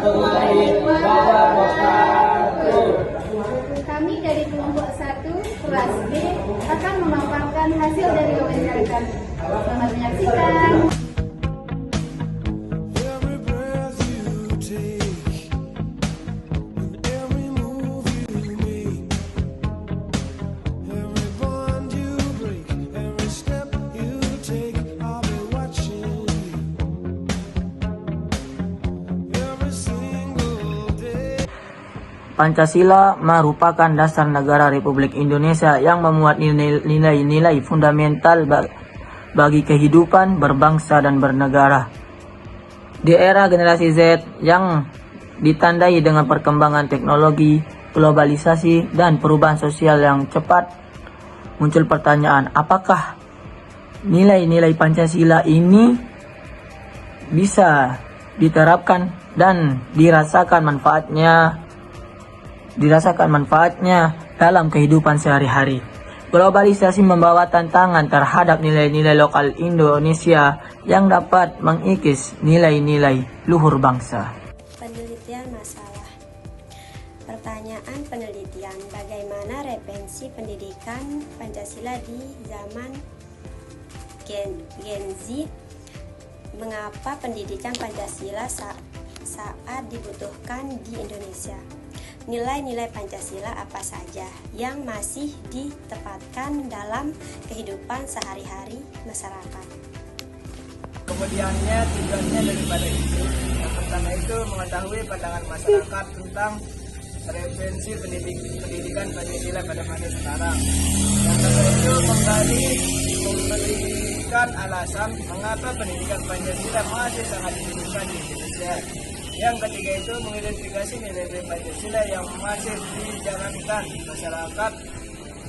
warahmatullahi wabarakatuh. Kami dari kelompok 1 kelas B akan memaparkan hasil dari wawancara kami. Selamat menyaksikan. Pancasila merupakan dasar negara Republik Indonesia yang memuat nilai-nilai fundamental bagi kehidupan berbangsa dan bernegara. Di era generasi Z yang ditandai dengan perkembangan teknologi, globalisasi, dan perubahan sosial yang cepat, muncul pertanyaan, apakah nilai-nilai Pancasila ini bisa diterapkan dan dirasakan manfaatnya dalam kehidupan sehari-hari. Globalisasi membawa tantangan terhadap nilai-nilai lokal Indonesia yang dapat mengikis nilai-nilai luhur bangsa. Penelitian masalah. Pertanyaan penelitian, bagaimana referensi pendidikan Pancasila di zaman Gen Z? Mengapa pendidikan Pancasila saat dibutuhkan di Indonesia? Nilai-nilai Pancasila apa saja yang masih ditempatkan dalam kehidupan sehari-hari masyarakat? Kemudiannya tujuannya daripada itu, yang pertama itu mengetahui pandangan masyarakat tentang referensi pendidikan Pancasila pada masa sekarang. Yang kedua itu kembali memberikan alasan mengapa pendidikan Pancasila masih sangat dibutuhkan di Indonesia. Yang ketiga itu mengidentifikasi nilai-nilai Pancasila yang masih dijalankan masyarakat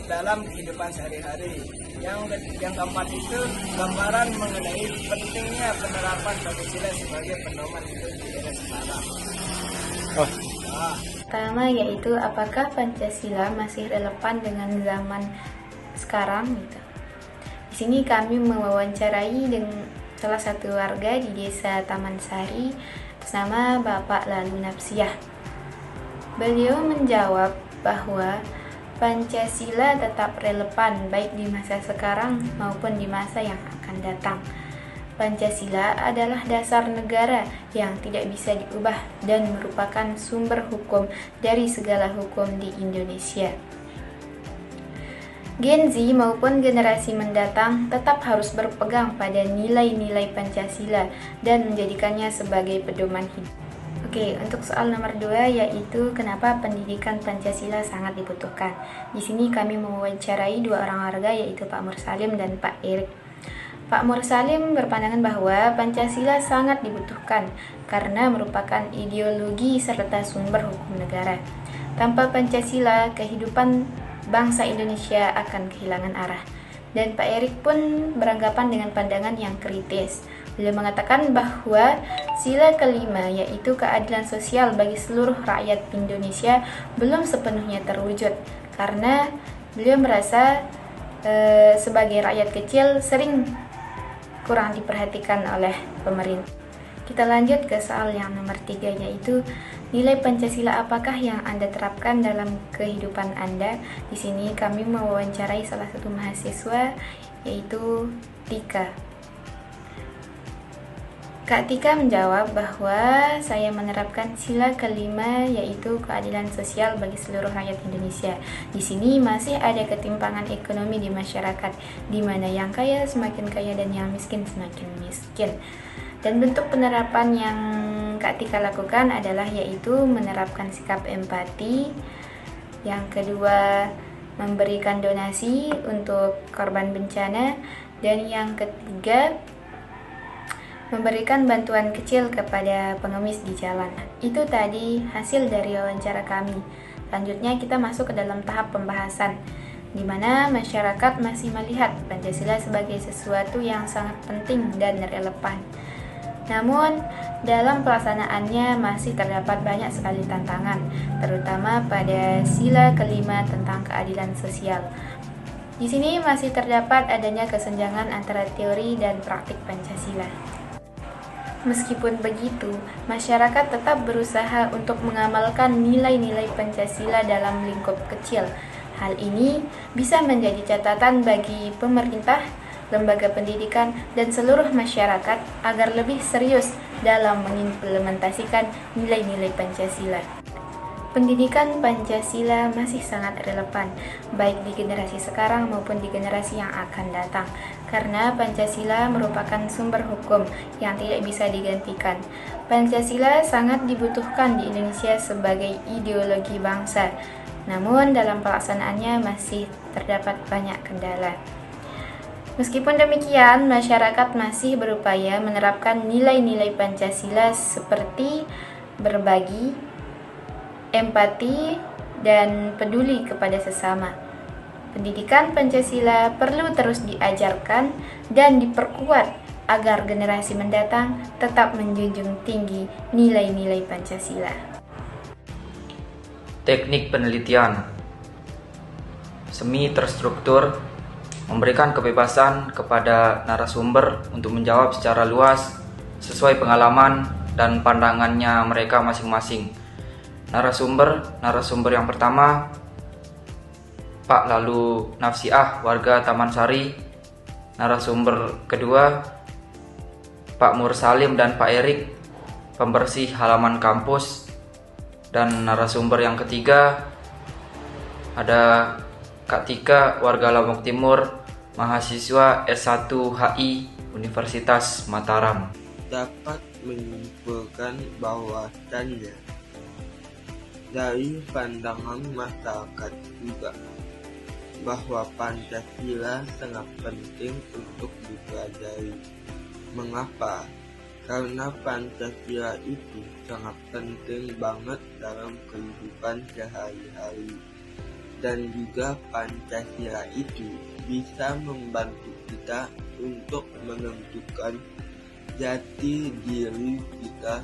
dalam kehidupan sehari-hari. Yang keempat itu gambaran mengenai pentingnya penerapan Pancasila sebagai pedoman hidup di era sekarang. Pertama yaitu apakah Pancasila masih relevan dengan zaman sekarang gitu. Di sini kami mewawancarai dengan salah satu warga di desa Taman Sari bersama Bapak Lalu Napsiah. Beliau menjawab bahwa Pancasila tetap relevan baik di masa sekarang maupun di masa yang akan datang. Pancasila adalah dasar negara yang tidak bisa diubah dan merupakan sumber hukum dari segala hukum di Indonesia. Gen Z maupun generasi mendatang tetap harus berpegang pada nilai-nilai Pancasila dan menjadikannya sebagai pedoman hidup. Oke, untuk soal nomor 2 yaitu kenapa pendidikan Pancasila sangat dibutuhkan. Di sini kami mewawancarai dua orang warga yaitu Pak Mursalim dan Pak Erik. Pak Mursalim berpandangan bahwa Pancasila sangat dibutuhkan karena merupakan ideologi serta sumber hukum negara. Tanpa Pancasila, kehidupan bangsa Indonesia akan kehilangan arah. Dan Pak Erik pun beranggapan dengan pandangan yang kritis. Beliau mengatakan bahwa sila kelima yaitu keadilan sosial bagi seluruh rakyat Indonesia belum sepenuhnya terwujud karena beliau merasa sebagai rakyat kecil sering kurang diperhatikan oleh pemerintah. Kita lanjut ke soal yang nomor 3 yaitu nilai Pancasila apakah yang Anda terapkan dalam kehidupan Anda? Di sini kami mewawancarai salah satu mahasiswa yaitu Tika. Kak Tika menjawab bahwa saya menerapkan sila kelima yaitu keadilan sosial bagi seluruh rakyat Indonesia. Di sini masih ada ketimpangan ekonomi di masyarakat, di mana yang kaya semakin kaya dan yang miskin semakin miskin. Dan bentuk penerapan yang Kak Tika lakukan adalah yaitu menerapkan sikap empati. Yang kedua, memberikan donasi untuk korban bencana. Dan yang ketiga, memberikan bantuan kecil kepada pengemis di jalan. Itu tadi hasil dari wawancara kami. Selanjutnya kita masuk ke dalam tahap pembahasan, di mana masyarakat masih melihat Pancasila sebagai sesuatu yang sangat penting dan relevan. Namun, dalam pelaksanaannya masih terdapat banyak sekali tantangan, terutama pada sila kelima tentang keadilan sosial. Di sini masih terdapat adanya kesenjangan antara teori dan praktik Pancasila. Meskipun begitu, masyarakat tetap berusaha untuk mengamalkan nilai-nilai Pancasila dalam lingkup kecil. Hal ini bisa menjadi catatan bagi pemerintah, lembaga pendidikan, dan seluruh masyarakat agar lebih serius dalam mengimplementasikan nilai-nilai Pancasila. Pendidikan Pancasila masih sangat relevan, baik di generasi sekarang maupun di generasi yang akan datang, karena Pancasila merupakan sumber hukum yang tidak bisa digantikan. Pancasila sangat dibutuhkan di Indonesia sebagai ideologi bangsa, namun dalam pelaksanaannya masih terdapat banyak kendala. Meskipun demikian, masyarakat masih berupaya menerapkan nilai-nilai Pancasila seperti berbagi, empati, dan peduli kepada sesama. Pendidikan Pancasila perlu terus diajarkan dan diperkuat agar generasi mendatang tetap menjunjung tinggi nilai-nilai Pancasila. Teknik penelitian semi terstruktur memberikan kebebasan kepada narasumber untuk menjawab secara luas sesuai pengalaman dan pandangannya mereka masing-masing. Narasumber yang pertama, Pak Lalu Nafsiah, warga Taman Sari. Narasumber kedua, Pak Mursalim dan Pak Erik, pembersih halaman kampus. Dan narasumber yang ketiga, ada Kak Tika, warga Lombok Timur, mahasiswa S1 HI Universitas Mataram. Dapat menyimpulkan bahwasannya dari pandangan masyarakat juga bahwa Pancasila sangat penting untuk dipelajari. Mengapa? Karena Pancasila itu sangat penting banget dalam kehidupan sehari-hari. Dan juga Pancasila itu bisa membantu kita untuk menentukan jati diri kita